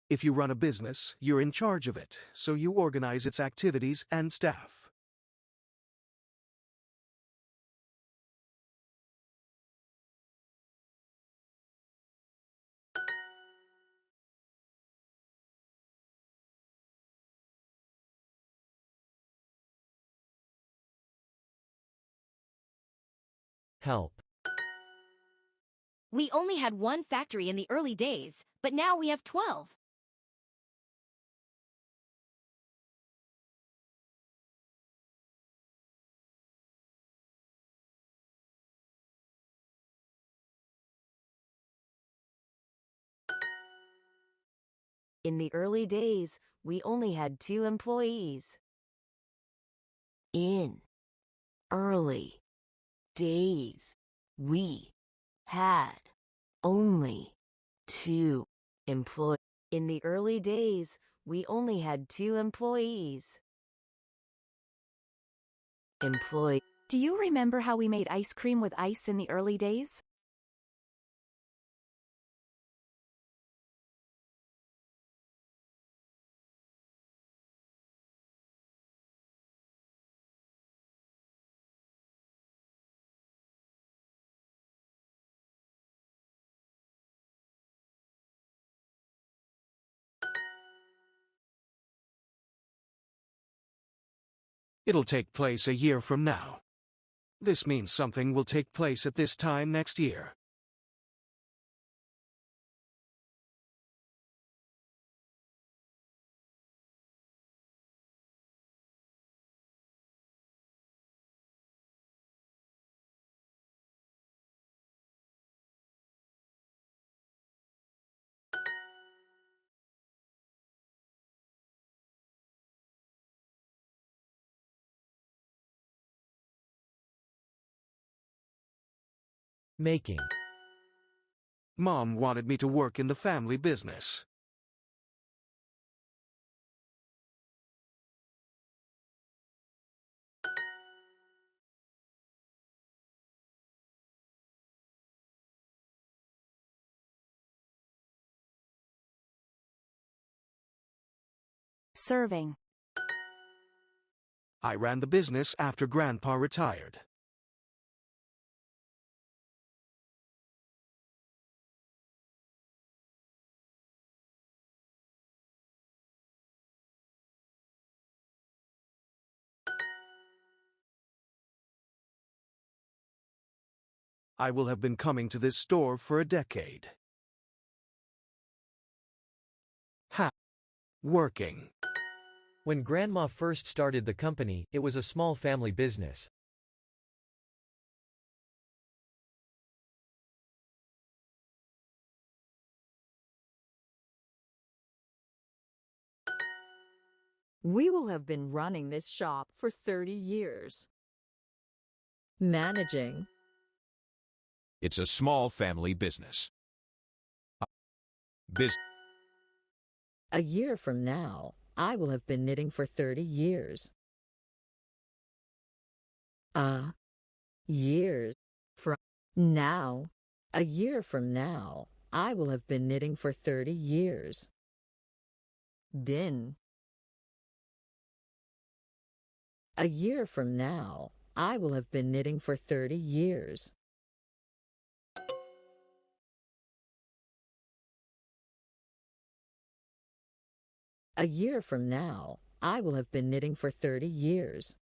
If you run a business, you're in charge of it, so you organize its activities and staff. Help. We only had one factory in the early days, but now we have 12. In the early days, we only had 2 employees. In early days, we had only 2 employees. In the early days, we only had 2 employees. Employee. Do you remember how we made ice cream with ice in the early days? It'll take place a year from now. This means something will take place at this time next year. Making. Mom wanted me to work in the family business. Serving. I ran the business after Grandpa retired. I will have been coming to this store for a decade. Working. When Grandma first started the company, it was a small family business. We will have been running this shop for 30 years. Managing. It's a small family business. A year from now, I will have been knitting for 30 years. Years from now. A year from now, I will have been knitting for 30 years. Been. A year from now, I will have been knitting for 30 years. A year from now, I will have been knitting for 30 years.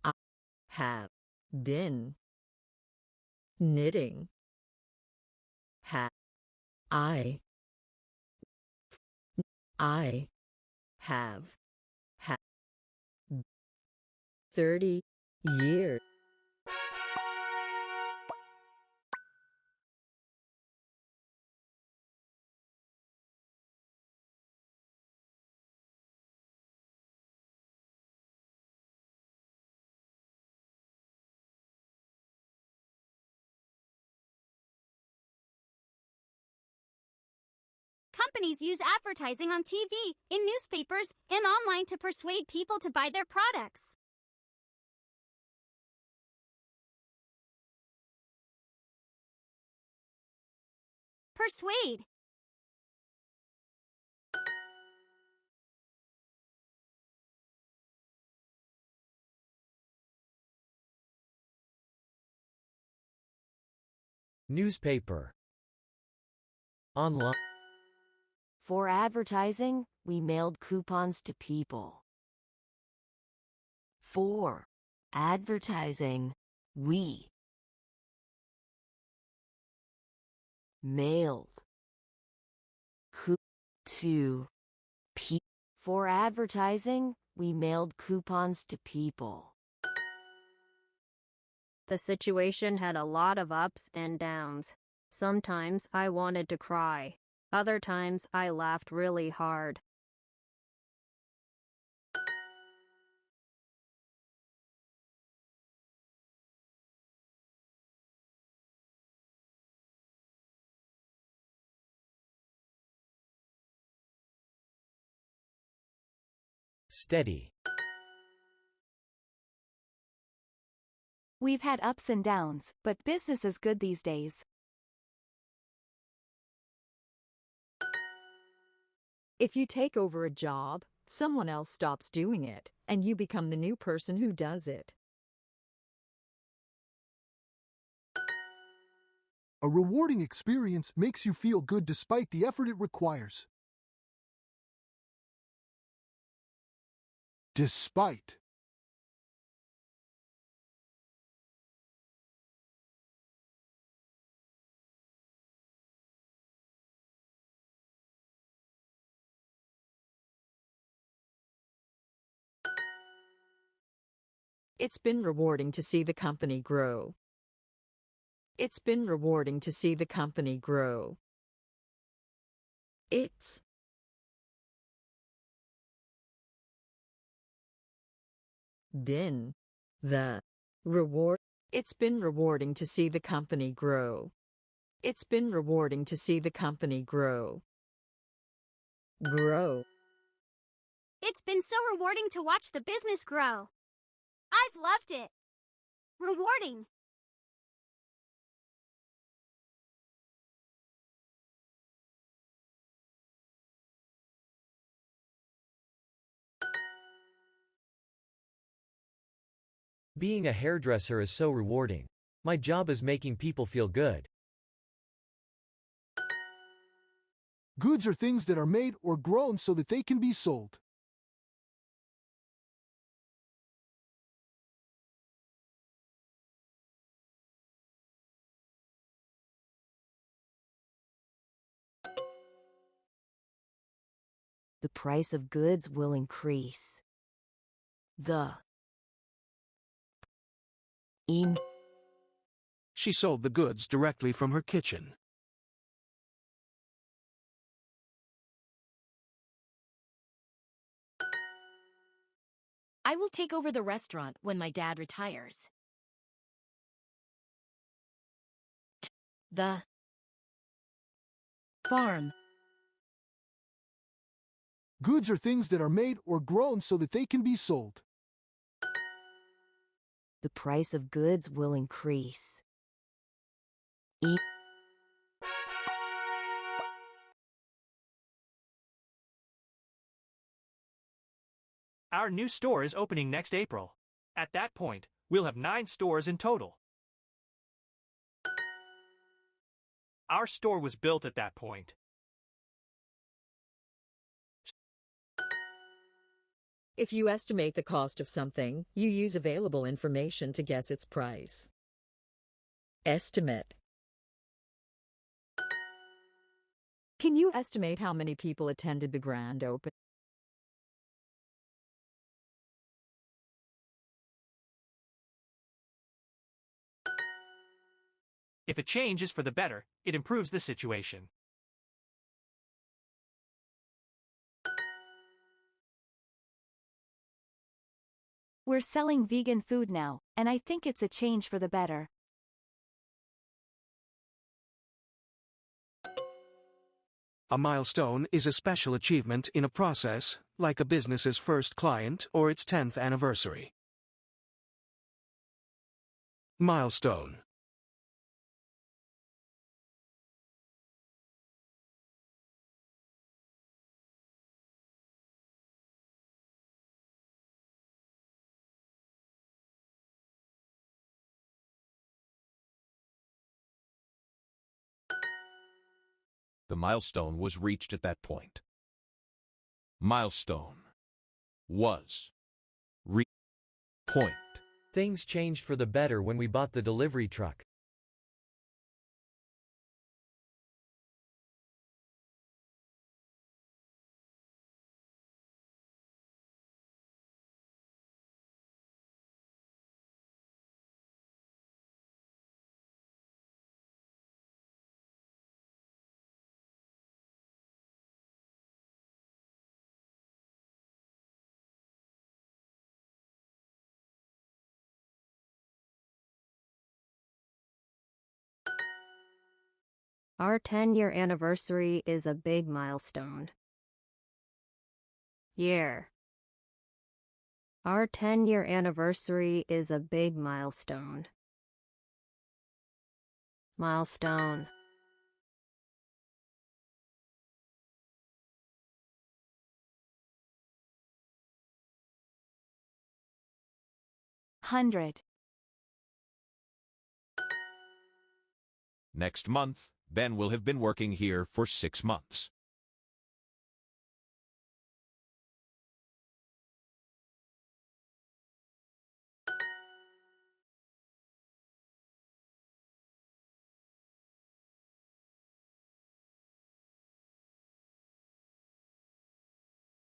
I have been knitting. I have 30 years. Companies use advertising on TV, in newspapers, and online to persuade people to buy their products. Persuade. Newspaper. Online. For advertising, we mailed coupons to people. For advertising, we mailed to people. For advertising, we mailed coupons to people. The situation had a lot of ups and downs. Sometimes I wanted to cry. Other times I laughed really hard. Steady. We've had ups and downs, but business is good these days. If you take over a job, someone else stops doing it, and you become the new person who does it. A rewarding experience makes you feel good despite the effort it requires. Despite. It's been rewarding to see the company grow. It's been rewarding to see the company grow. It's been the reward. It's been rewarding to see the company grow. It's been rewarding to see the company grow. Grow. It's been so rewarding to watch the business grow. I've loved it. Rewarding. Being a hairdresser is so rewarding. My job is making people feel good. Goods are things that are made or grown so that they can be sold. The price of goods will increase. The She sold the goods directly from her kitchen. I will take over the restaurant when my dad retires. The farm. Goods are things that are made or grown so that they can be sold. The price of goods will increase. Our new store is opening next April. At that point, we'll have 9 stores in total. Our store was built at that point. If you estimate the cost of something, you use available information to guess its price. Estimate. Can you estimate how many people attended the grand opening? If a change is for the better, it improves the situation. We're selling vegan food now, and I think it's a change for the better. A milestone is a special achievement in a process, like a business's first client or its 10th anniversary. Milestone. The milestone was reached at that point. Milestone was point. Things changed for the better when we bought the delivery truck. Our 10-year anniversary is a big milestone. Year. Our 10-year anniversary is a big milestone. Milestone. Hundred. Next month, Ben will have been working here for 6 months.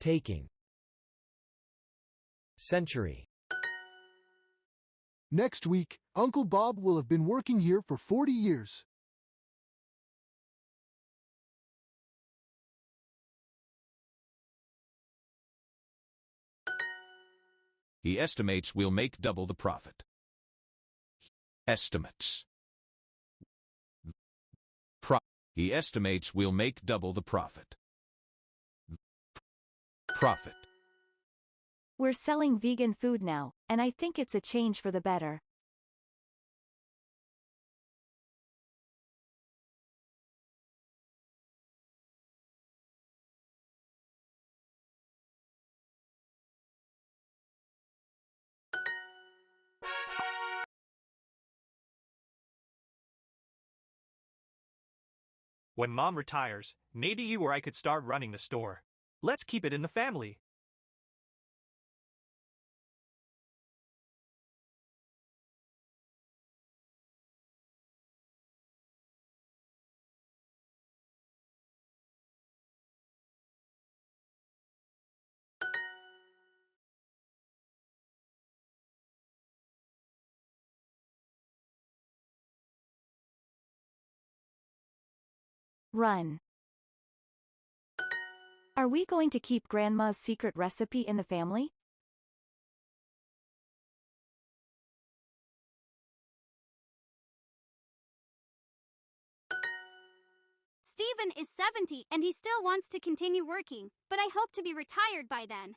Taking. Century. Next week, Uncle Bob will have been working here for 40 years. He estimates we'll make double the profit. Estimates. He estimates we'll make double the profit. Profit. We're selling vegan food now, and I think it's a change for the better. When Mom retires, maybe you or I could start running the store. Let's keep it in the family. Run. Are we going to keep Grandma's secret recipe in the family? Stephen is 70 and he still wants to continue working, but I hope to be retired by then.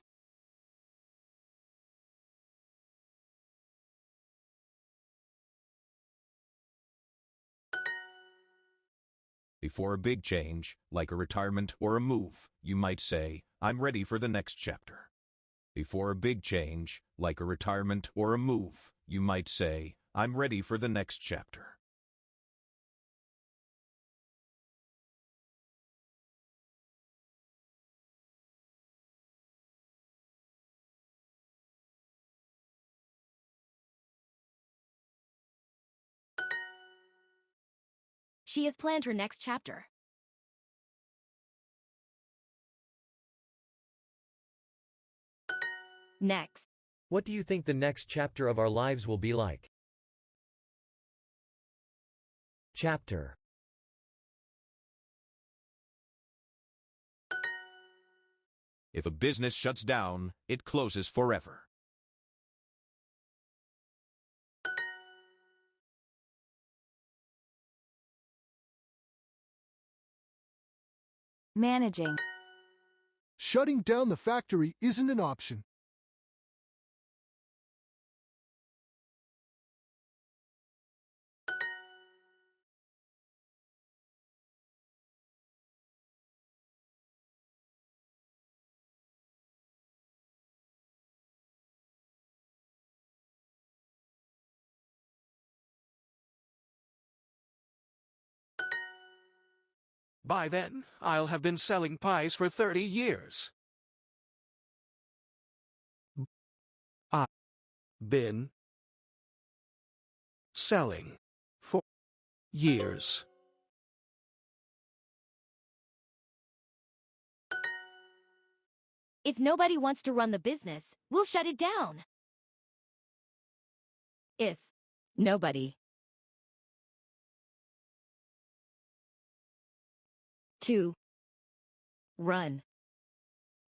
Before a big change, like a retirement or a move, you might say, I'm ready for the next chapter. Before a big change, like a retirement or a move, you might say, I'm ready for the next chapter. She has planned her next chapter. Next. What do you think the next chapter of our lives will be like? Chapter. If a business shuts down, it closes forever. Managing. Shutting down the factory isn't an option. By then, I'll have been selling pies for 30 years. I've been selling for years. If nobody wants to run the business, we'll shut it down. If nobody to run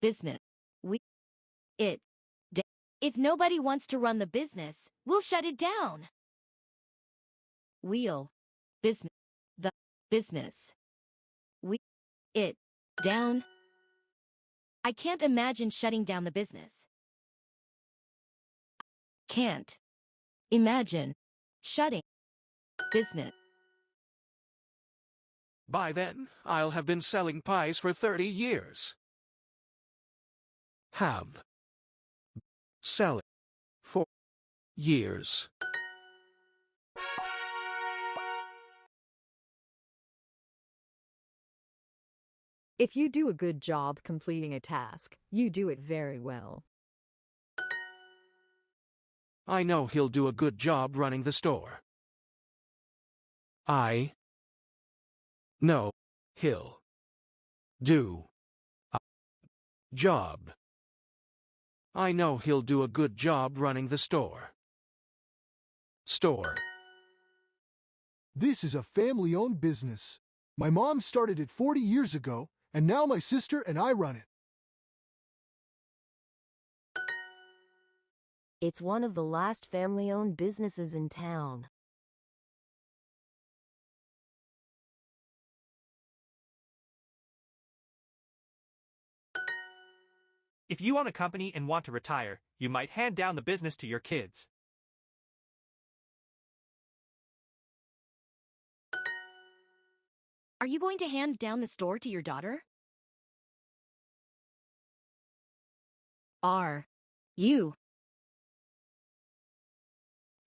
business, If nobody wants to run the business, we'll shut it down. wheel business, the business, it down. I can't imagine shutting down the business. Can't imagine Shutting. business. By then, I'll have been selling pies for 30 years. Have selling for years. If you do a good job completing a task, you do it very well. I know he'll do a good job running the store. I know he'll do a job. I know he'll do a good job running the store. Store. This is a family-owned business. My mom started it 40 years ago, and now my sister and I run it. It's one of the last family-owned businesses in town. If you own a company and want to retire, you might hand down the business to your kids. Are you going to hand down the store to your daughter? Are you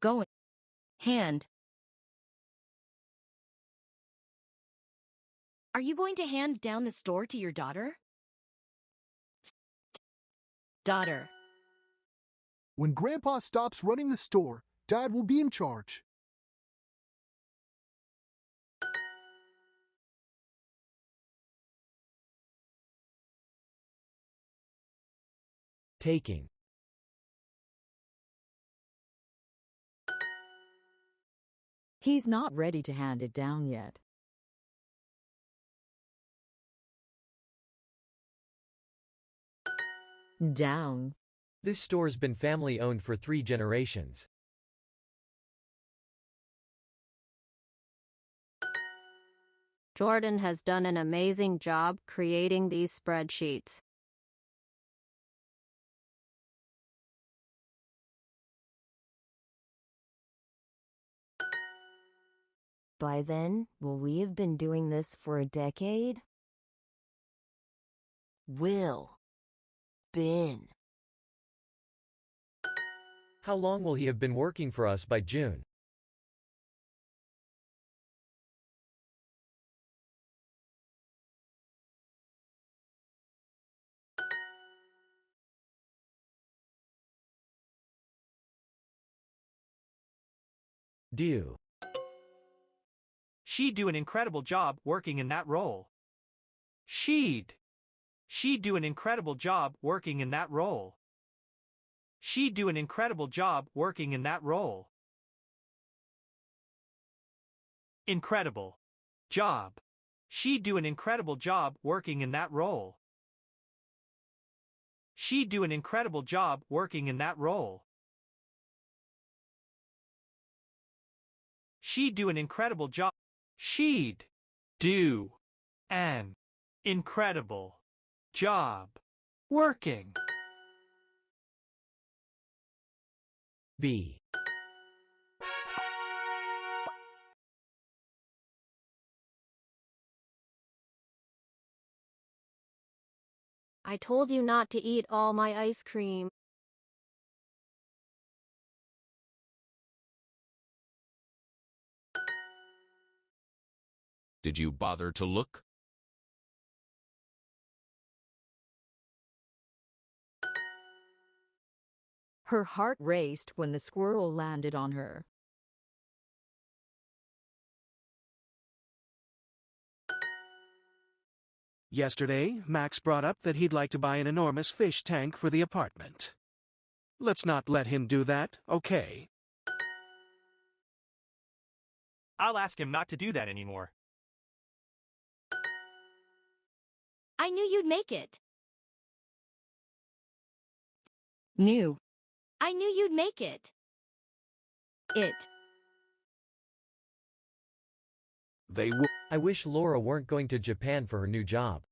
going hand? Are you going to hand down the store to your daughter? Daughter. When Grandpa stops running the store, Dad will be in charge. Taking. He's not ready to hand it down yet. Down. This store's been family-owned for 3 generations. Jordan has done an amazing job creating these spreadsheets. By then, will we have been doing this for a decade? Will. Been. How long will he have been working for us by June? Do. She'd do an incredible job working in that role. She'd do an incredible job working in that role. She'd do an incredible job working in that role. Incredible job. She'd do an incredible job working in that role. She'd do an incredible job working in that role. She'd do an incredible job. She'd do an incredible job working. Be. I told you not to eat all my ice cream. Did you bother to look? Her heart raced when the squirrel landed on her. Yesterday, Max brought up that he'd like to buy an enormous fish tank for the apartment. Let's not let him do that, okay? I'll ask him not to do that anymore. I knew you'd make it. New. I knew you'd make it. It. They would. I wish Laura weren't going to Japan for her new job.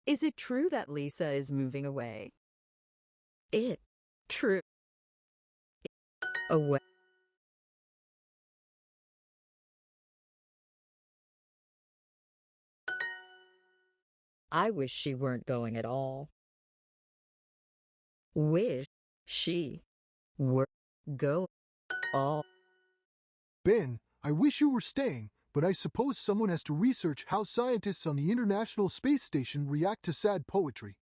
Is it true that Lisa is moving away? It. True. Away. I wish she weren't going at all. Wish she were go all. Ben, I wish you were staying, but I suppose someone has to research how scientists on the International Space Station react to sad poetry.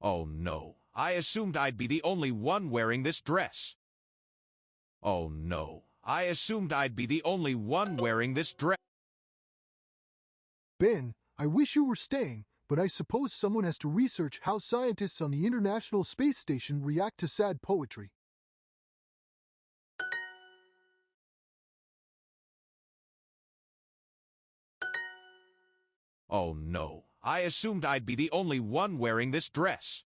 Oh no, I assumed I'd be the only one wearing this dress. Oh no, I assumed I'd be the only one wearing this dress. Ben, I wish you were staying, but I suppose someone has to research how scientists on the International Space Station react to sad poetry. Oh no, I assumed I'd be the only one wearing this dress.